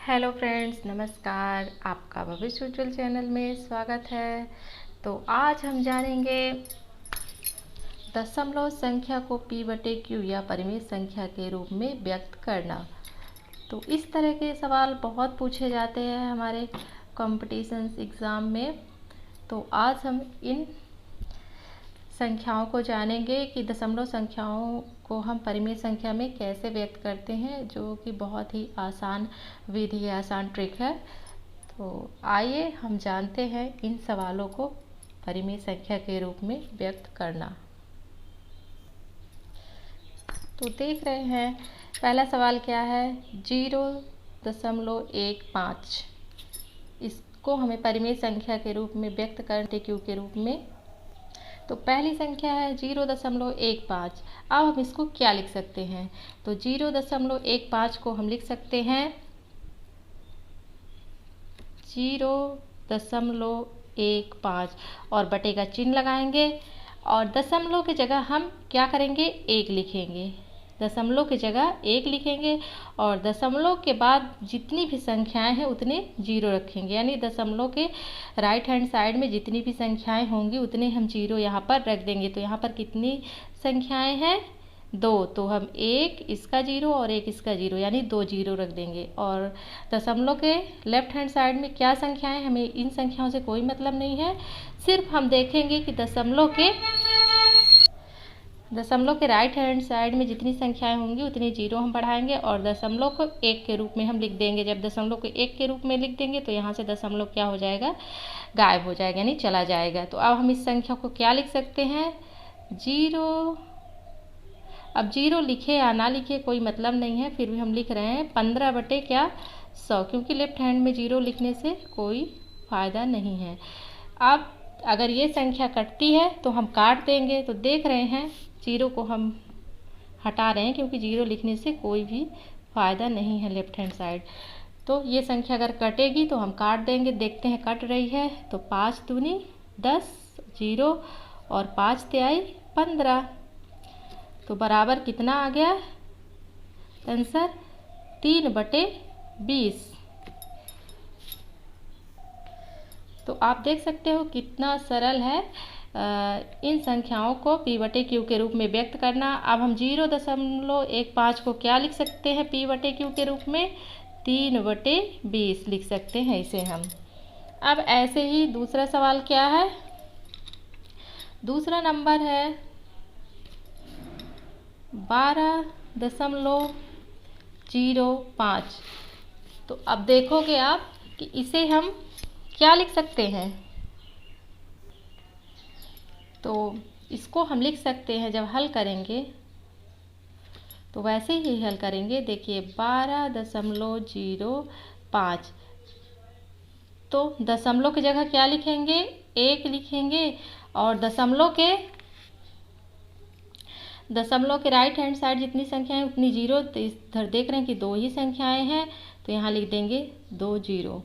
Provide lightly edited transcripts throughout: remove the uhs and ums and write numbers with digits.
Hello friends, नमस्कार। आपका भविष्य उज्ज्वल चैनल में स्वागत है। तो आज हम जानेंगे दशमलव संख्या को p/q या परिमेय संख्या के रूप में व्यक्त करना। तो इस तरह के सवाल बहुत पूछे जाते हैं हमारे कॉम्पिटिशन्स एग्ज़ाम में। तो आज हम इन संख्याओं को जानेंगे कि दशमलव संख्याओं को हम परिमेय संख्या में कैसे व्यक्त करते हैं, जो कि बहुत ही आसान विधि है, आसान ट्रिक है। तो आइए हम जानते हैं इन सवालों को परिमेय संख्या के रूप में व्यक्त करना। तो देख रहे हैं पहला सवाल क्या है, 0.15। इसको हमें परिमेय संख्या के रूप में व्यक्त करते क्यू के रूप में। तो पहली संख्या है 0.15। अब हम इसको क्या लिख सकते हैं? तो 0.15 को हम लिख सकते हैं 0.15 और बटे का चिन्ह लगाएंगे और दशमलव की जगह हम क्या करेंगे, 1 लिखेंगे। दशमलव की जगह 1 लिखेंगे और दशमलव के बाद जितनी भी संख्याएं हैं उतने 0 रखेंगे, यानी दशमलव के राइट हैंड साइड में जितनी भी संख्याएं होंगी उतने हम 0 यहाँ पर रख देंगे। तो यहाँ पर कितनी संख्याएं हैं? 2। तो हम 1 इसका 0 और 1 इसका 0, यानी 2 0 रख देंगे। और दशमलव के लेफ्ट हैंड साइड में क्या संख्याएं, हमें इन संख्याओं से कोई मतलब नहीं है। सिर्फ हम देखेंगे कि दशमलव के राइट हैंड साइड में जितनी संख्याएं होंगी उतनी 0 हम बढ़ाएंगे और दशमलव को 1 के रूप में हम लिख देंगे। जब दशमलव को 1 के रूप में लिख देंगे तो यहाँ से दशमलव क्या हो जाएगा, गायब हो जाएगा, यानी चला जाएगा। तो अब हम इस संख्या को क्या लिख सकते हैं, 0। अब 0 लिखे या ना लिखे कोई मतलब नहीं है, फिर भी हम लिख रहे हैं 15/100, क्योंकि लेफ्ट हैंड में 0 लिखने से कोई फ़ायदा नहीं है। अब अगर ये संख्या कटती है तो हम काट देंगे। तो देख रहे हैं 0 को हम हटा रहे हैं, क्योंकि 0 लिखने से कोई भी फ़ायदा नहीं है लेफ्ट हैंड साइड। तो ये संख्या अगर कटेगी तो हम काट देंगे। देखते हैं कट रही है। तो 5 दूनी 10, 0 और 5 तिहाई 15। तो बराबर कितना आ गया आंसर, 3/20। तो आप देख सकते हो कितना सरल है इन संख्याओं को p/q के रूप में व्यक्त करना। अब हम 0.15 को क्या लिख सकते हैं p/q के रूप में, 3/20 लिख सकते हैं इसे हम। अब ऐसे ही दूसरा सवाल क्या है, दूसरा नंबर है 12.05। तो अब देखोगे आप कि इसे हम क्या लिख सकते हैं। तो इसको हम लिख सकते हैं, जब हल करेंगे तो वैसे ही हल करेंगे। देखिए 12.05, तो दशमलव की जगह क्या लिखेंगे, 1 लिखेंगे और दशमलव के राइट हैंड साइड जितनी संख्याएं उतनी 0। तो इधर देख रहे हैं कि 2 ही संख्याएं हैं, तो यहाँ लिख देंगे 2 0।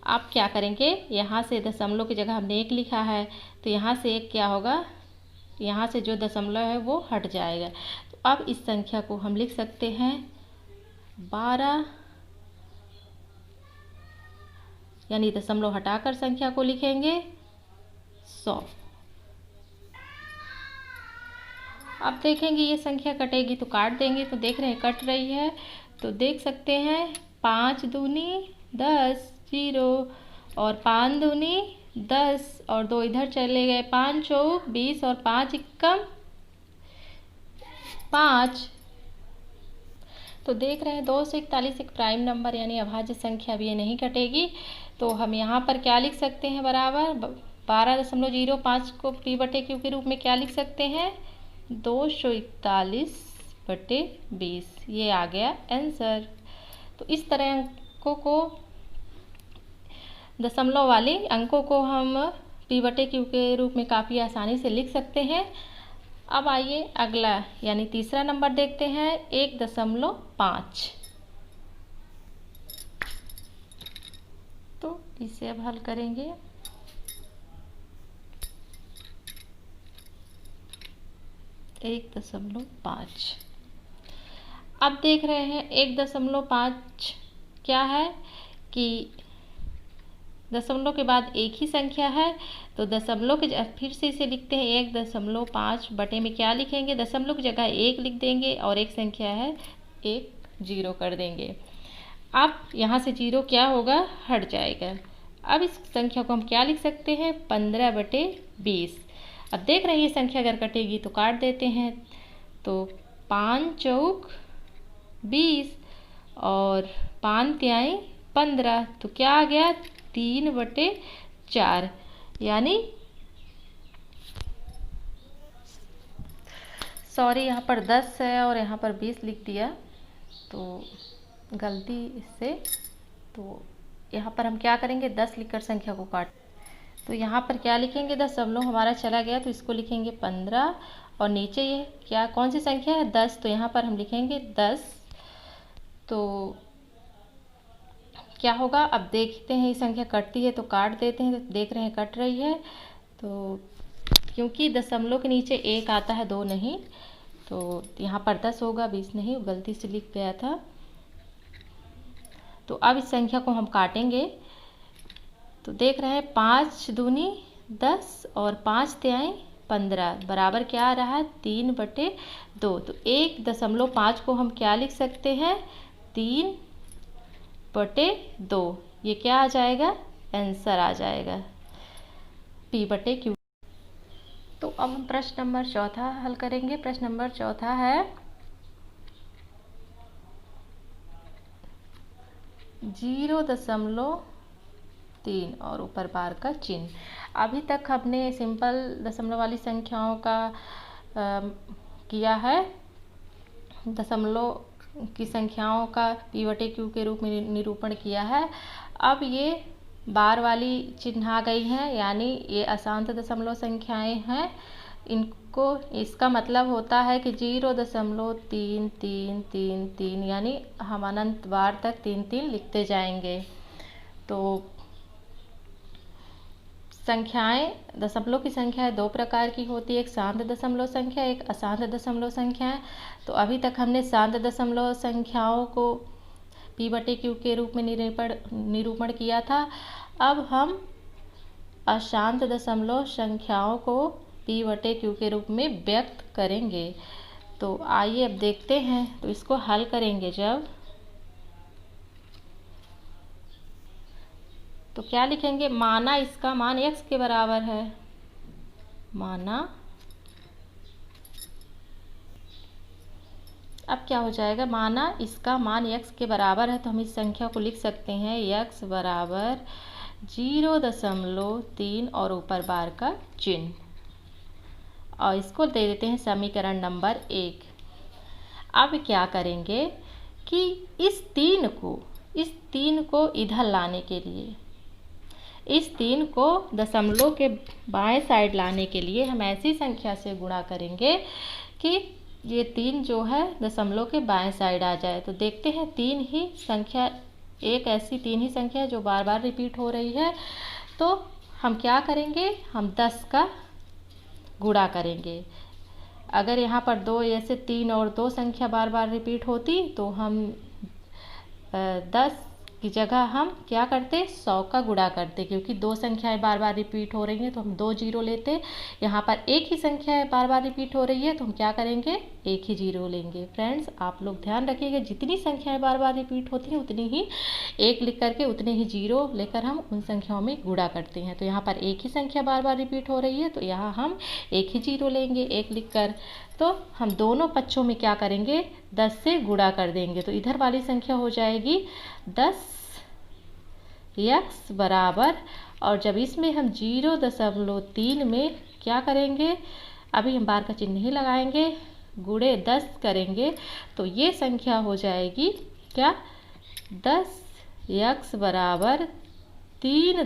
आप क्या करेंगे, यहाँ से दशमलव की जगह हमने 1 लिखा है, तो यहाँ से 1 क्या होगा, यहाँ से जो दशमलव है वो हट जाएगा। तो अब इस संख्या को हम लिख सकते हैं 12, यानी दशमलव हटाकर संख्या को लिखेंगे 100। अब देखेंगे ये संख्या कटेगी तो काट देंगे। तो देख रहे हैं कट रही है। तो देख सकते हैं 5 दूनी 10, 0 और 5 दूनी 10 और 2 इधर चले गए, 5 चौक 20 और 5 इक्कम 5। तो देख रहे हैं 2 से 41 एक प्राइम नंबर यानी अभाज्य संख्या, भी ये नहीं कटेगी। तो हम यहाँ पर क्या लिख सकते हैं, बराबर 12.05 को p/q के रूप में क्या लिख सकते हैं, 241/20। ये आ गया आंसर। तो इस तरह अंकों को, दशमलव वाले अंकों को हम p/q के रूप में काफ़ी आसानी से लिख सकते हैं। अब आइए अगला यानी तीसरा नंबर देखते हैं, 1.5। तो इसे अब हल करेंगे। एक 1.5। अब देख रहे हैं 1.5 क्या है, कि दशमलव के बाद एक ही संख्या है, तो दशमलव के फिर से इसे लिखते हैं 1.5 बटे में क्या लिखेंगे, दशमलव की जगह 1 लिख देंगे और एक संख्या है 1 0 कर देंगे। अब यहाँ से 0 क्या होगा, हट जाएगा। अब इस संख्या को हम क्या लिख सकते हैं, 15/20। अब देख रहे हैं ये संख्या अगर कटेगी तो काट देते हैं, तो 5 चौक 20 और 5 तिहाई 15, तो क्या आ गया 3/4, यानी सॉरी यहाँ पर 10 है और यहाँ पर 20 लिख दिया, तो गलती इससे। तो यहाँ पर हम क्या करेंगे, 10 लिखकर संख्या को काट, तो यहाँ पर क्या लिखेंगे, दशमलव हमारा चला गया तो इसको लिखेंगे 15 और नीचे ये क्या कौन सी संख्या है 10, तो यहाँ पर हम लिखेंगे 10। तो क्या होगा, अब देखते हैं ये संख्या कटती है तो काट देते हैं, तो देख रहे हैं कट रही है। तो क्योंकि दशमलव के नीचे 1 आता है 2 नहीं, तो यहाँ पर 10 होगा 20 नहीं, गलती से लिख गया था। तो अब इस संख्या को हम काटेंगे, तो देख रहे हैं 5 दूनी 10 और 5 तिहाई 15 बराबर क्या आ रहा है 3/2। तो 1.5 को हम क्या लिख सकते हैं, 3/2। ये क्या आ जाएगा, आंसर आ जाएगा P/Q। तो अब हम प्रश्न नंबर 4 हल करेंगे। प्रश्न नंबर 4 है 0.3 और ऊपर बार का चिन्ह। अभी तक हमने सिंपल दशमलव वाली संख्याओं का किया है, दशमलव की संख्याओं का P/Q के रूप में निरूपण किया है। अब ये बार वाली चिन्ह आ गई हैं, यानी ये अशांत दशमलव संख्याएं हैं। इनको इसका मतलब होता है कि 0.3333, यानी हम अनंत बार तक 3 लिखते जाएंगे। तो संख्याएं, दशमलव की संख्या 2 प्रकार की होती है, एक शांत दशमलव संख्या, एक अशांत दशमलव संख्या है। तो अभी तक हमने शांत दशमलव संख्याओं को P/Q के रूप में निरूपण किया था। अब हम अशांत दशमलव संख्याओं को P/Q के रूप में व्यक्त करेंगे। तो आइए अब देखते हैं, तो इसको हल करेंगे जब, तो क्या लिखेंगे, माना इसका मान x के बराबर है, माना, अब क्या हो जाएगा, माना इसका मान x के बराबर है, तो हम इस संख्या को लिख सकते हैं x बराबर 0.3 और ऊपर बार का चिन्ह, और इसको दे देते हैं समीकरण नंबर 1। अब क्या करेंगे कि इस 3 को इधर लाने के लिए, इस 3 को दशमलव के बाएं साइड लाने के लिए हम ऐसी संख्या से गुणा करेंगे कि ये 3 जो है दशमलव के बाएं साइड आ जाए। तो देखते हैं 3 ही संख्या, एक ऐसी 3 ही संख्या जो बार बार रिपीट हो रही है। तो हम क्या करेंगे, हम 10 का गुणा करेंगे। अगर यहाँ पर 2 ऐसे 3 और 2 संख्या बार बार रिपीट होती तो हम 10 की जगह हम क्या करते, 100 का गुणा करते, क्योंकि 2 संख्याएं बार बार रिपीट हो रही हैं तो हम 2 0 लेते। यहाँ पर एक ही संख्या बार बार रिपीट हो रही है तो हम क्या करेंगे, एक ही 0 लेंगे। फ्रेंड्स आप लोग ध्यान रखिएगा, जितनी संख्याएं बार बार रिपीट होती हैं उतनी ही 1 लिख करके उतने ही 0 लेकर हम उन संख्याओं में गुणा करते हैं। तो यहाँ पर एक ही संख्या बार बार रिपीट हो रही है तो यहाँ हम एक ही 0 लेंगे 1 लिख कर। तो हम दोनों पक्षों में क्या करेंगे, 10 से गुणा कर देंगे। तो इधर वाली संख्या हो जाएगी 10x बराबर, और जब इसमें हम 0.3 में क्या करेंगे, अभी हम बार का चिन्ह नहीं लगाएंगे, गुणे 10 करेंगे, तो ये संख्या हो जाएगी क्या, 10x बराबर 3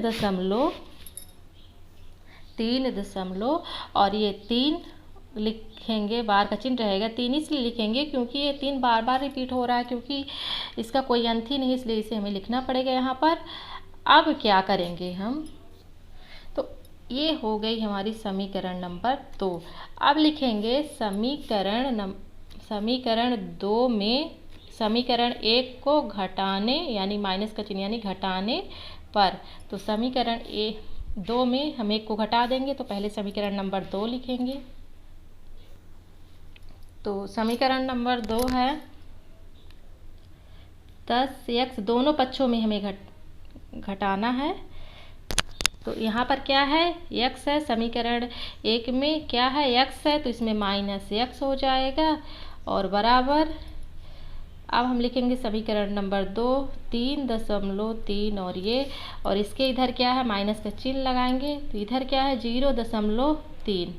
और ये 3 लिखेंगे, बार का चिन्ह रहेगा 3 इसलिए लिखेंगे क्योंकि ये 3 बार बार रिपीट हो रहा है, क्योंकि इसका कोई अंत ही नहीं, इसलिए इसे हमें लिखना पड़ेगा यहाँ पर। अब क्या करेंगे हम, तो ये हो गई हमारी समीकरण नंबर 2। अब लिखेंगे समीकरण 2 में समीकरण 1 को घटाने यानी माइनस का चिन्ह यानी घटाने पर। तो समीकरण 2 में हम 1 को घटा देंगे तो पहले समीकरण नंबर 2 लिखेंगे। तो समीकरण नंबर 2 है 10x, दोनों पक्षों में हमें घटाना है। तो यहाँ पर क्या है, x है, समीकरण 1 में क्या है, x है, तो इसमें माइनस x हो जाएगा और बराबर। अब हम लिखेंगे समीकरण नंबर 2 3.3 और इसके इधर क्या है, माइनस का चिन्ह लगाएंगे तो इधर क्या है 0.3।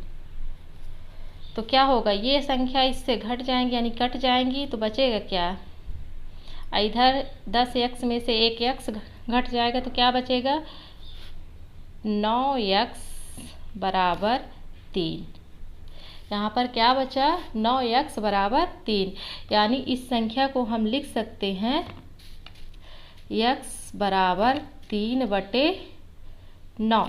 तो क्या होगा, ये संख्या इससे घट जाएंगी यानी कट जाएंगी तो बचेगा क्या, इधर 10x में से 1x घट जाएगा तो क्या बचेगा 9x बराबर 3। यहाँ पर क्या बचा 9x बराबर 3, यानी इस संख्या को हम लिख सकते हैं x बराबर 3/9।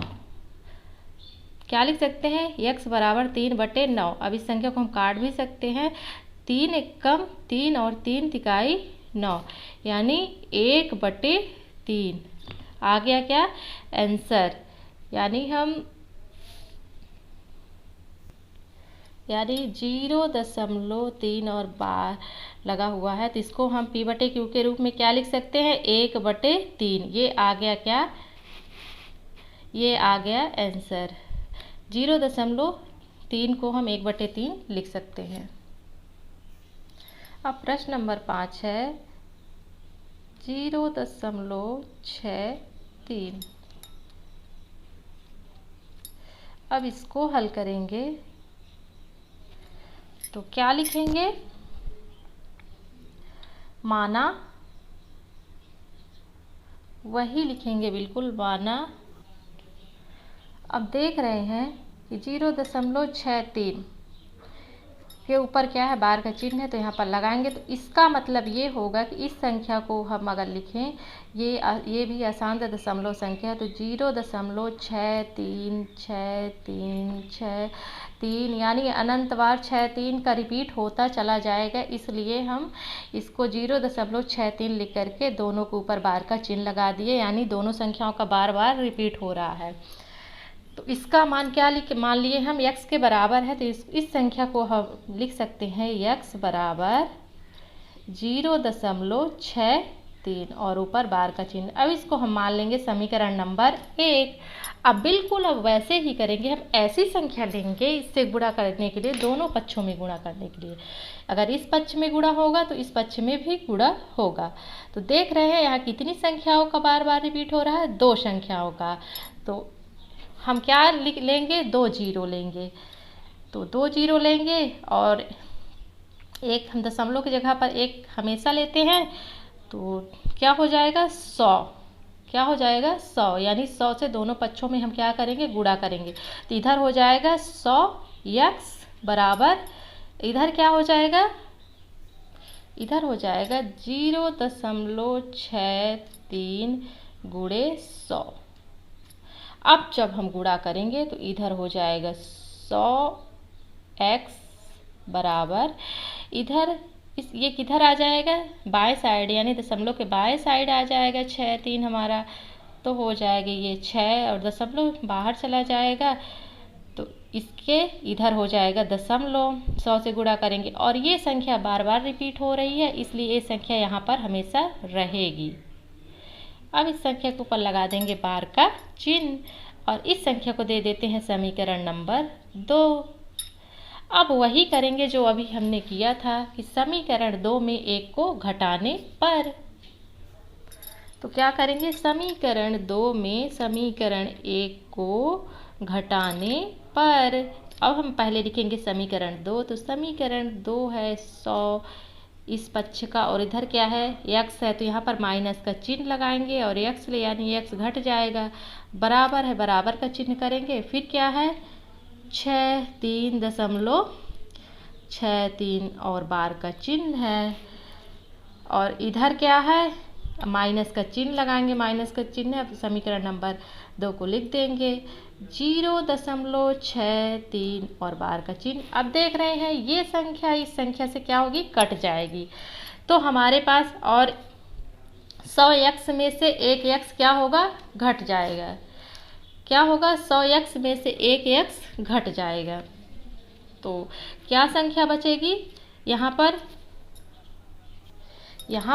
क्या लिख सकते हैं, x बराबर 3/9। अब इस संख्या को हम काट भी सकते हैं, 3 एकम 3 और 3 तिकाई 9 यानी 1/3 आ गया क्या आंसर। यानी 0.3 और बार लगा हुआ है तो इसको हम p/q के रूप में क्या लिख सकते हैं 1/3। ये आ गया क्या, ये आ गया आंसर। 0.3 को हम 1/3 लिख सकते हैं। अब प्रश्न नंबर 5 है 0.63। अब इसको हल करेंगे तो क्या लिखेंगे, माना, वही लिखेंगे बिल्कुल माना। अब देख रहे हैं कि 0.63 के ऊपर क्या है बार का चिन्ह है तो यहाँ पर लगाएंगे तो इसका मतलब ये होगा कि इस संख्या को हम अगर लिखें, ये भी अशांत दशमलव संख्या है तो 0.6363 यानी अनंत बार 63 का रिपीट होता चला जाएगा। इसलिए हम इसको 0.63 लिख करके दोनों के ऊपर बार का चिन्ह लगा दिए, यानी दोनों संख्याओं का बार बार रिपीट हो रहा है। तो इसका मान क्या मान लिए हम x के बराबर है तो इस संख्या को हम लिख सकते हैं x बराबर 0.63 और ऊपर बार का चिन्ह। अब इसको हम मान लेंगे समीकरण नंबर 1। अब बिल्कुल अब वैसे ही करेंगे, हम ऐसी संख्या लेंगे इससे गुणा करने के लिए, दोनों पक्षों में गुणा करने के लिए। अगर इस पक्ष में गुणा होगा तो इस पक्ष में भी गुणा होगा। तो देख रहे हैं यहाँ कितनी संख्याओं का बार बार रिपीट हो रहा है, 2 संख्याओं का। तो हम क्या लिख लेंगे, 2 जीरो लेंगे। तो 2 जीरो लेंगे और एक हम दशमलव की जगह पर 1 हमेशा लेते हैं तो क्या हो जाएगा 100। क्या हो जाएगा 100, यानी 100 से दोनों पक्षों में हम क्या करेंगे गुणा करेंगे तो इधर हो जाएगा 100x बराबर, इधर क्या हो जाएगा, इधर हो जाएगा 0.63 गुणे 100। अब जब हम गुणा करेंगे तो इधर हो जाएगा 100x बराबर, इधर ये किधर आ जाएगा बाएं साइड, यानी दशमलव के बाएं साइड आ जाएगा 63 हमारा। तो हो जाएगा ये 6 और दशमलव बाहर चला जाएगा तो इसके इधर हो जाएगा दशमलव। 100 से गुणा करेंगे और ये संख्या बार बार रिपीट हो रही है इसलिए ये संख्या यहाँ पर हमेशा रहेगी। अब इस संख्या के ऊपर लगा देंगे बार का चिन्ह और इस संख्या को दे देते हैं समीकरण नंबर 2। अब वही करेंगे जो अभी हमने किया था कि समीकरण 2 में 1 को घटाने पर। तो क्या करेंगे, समीकरण 2 में समीकरण 1 को घटाने पर। अब हम पहले लिखेंगे समीकरण 2। तो समीकरण 2 है 100 इस पक्ष का और इधर क्या है x है तो यहाँ पर माइनस का चिन्ह लगाएंगे और x ले यानी x घट जाएगा, बराबर है बराबर का चिन्ह करेंगे। फिर क्या है 63.63 और बार का चिन्ह है और इधर क्या है माइनस का चिन्ह लगाएंगे, माइनस का चिन्ह है। समीकरण नंबर 2 को लिख देंगे 0.63 और बार का चिन्ह। अब देख रहे हैं ये संख्या इस संख्या से क्या होगी कट जाएगी तो हमारे पास और 100x में से 1x क्या होगा, घट जाएगा। क्या होगा, 100x में से 1x घट जाएगा। तो क्या संख्या बचेगी यहाँ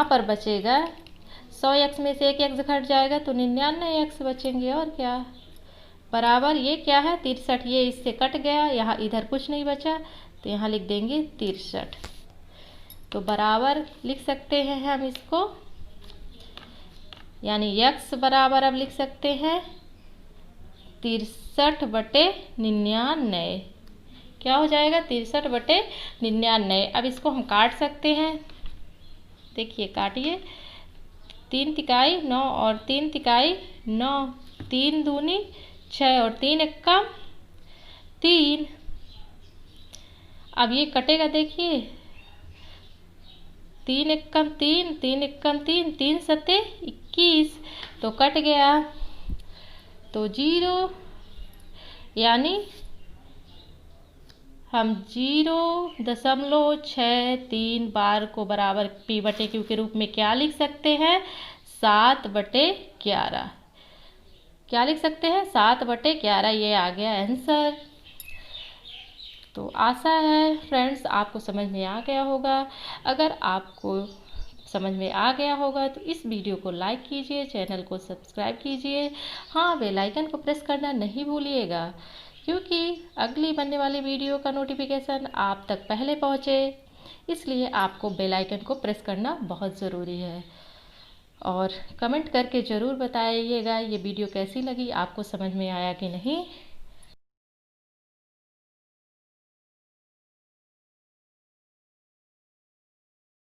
पर बचेगा 100x में से 1x घट जाएगा तो 99x बचेंगे। और क्या, बराबर ये क्या है 63, ये इससे कट गया, यहाँ इधर कुछ नहीं बचा तो यहाँ लिख देंगे 63। तो बराबर लिख सकते हैं हम इसको, यानी x बराबर अब लिख सकते हैं 63/99। क्या हो जाएगा, 63/99। अब इसको हम काट सकते हैं, देखिए काटिए, 3 तिकाई 9 और 3 तिकाई 9, 3 दूनी 6 और 3 एक्का 3। अब ये कटेगा, देखिए 3 एक्का 3, 3 एक्का 3, 3 सत्ते 21, तो कट गया तो 0, यानी हम 0.63 बार को बराबर p/q के रूप में क्या लिख सकते हैं, 7/11। क्या लिख सकते हैं, 7/11। ये आ गया आंसर। तो आशा है फ्रेंड्स आपको समझ में आ गया होगा। अगर आपको समझ में आ गया होगा तो इस वीडियो को लाइक कीजिए, चैनल को सब्सक्राइब कीजिए। हाँ, बेल आइकन को प्रेस करना नहीं भूलिएगा, क्योंकि अगली बनने वाली वीडियो का नोटिफिकेशन आप तक पहले पहुँचे, इसलिए आपको बेल आइकन को प्रेस करना बहुत ज़रूरी है। और कमेंट करके ज़रूर बताइएगा ये वीडियो कैसी लगी, आपको समझ में आया कि नहीं।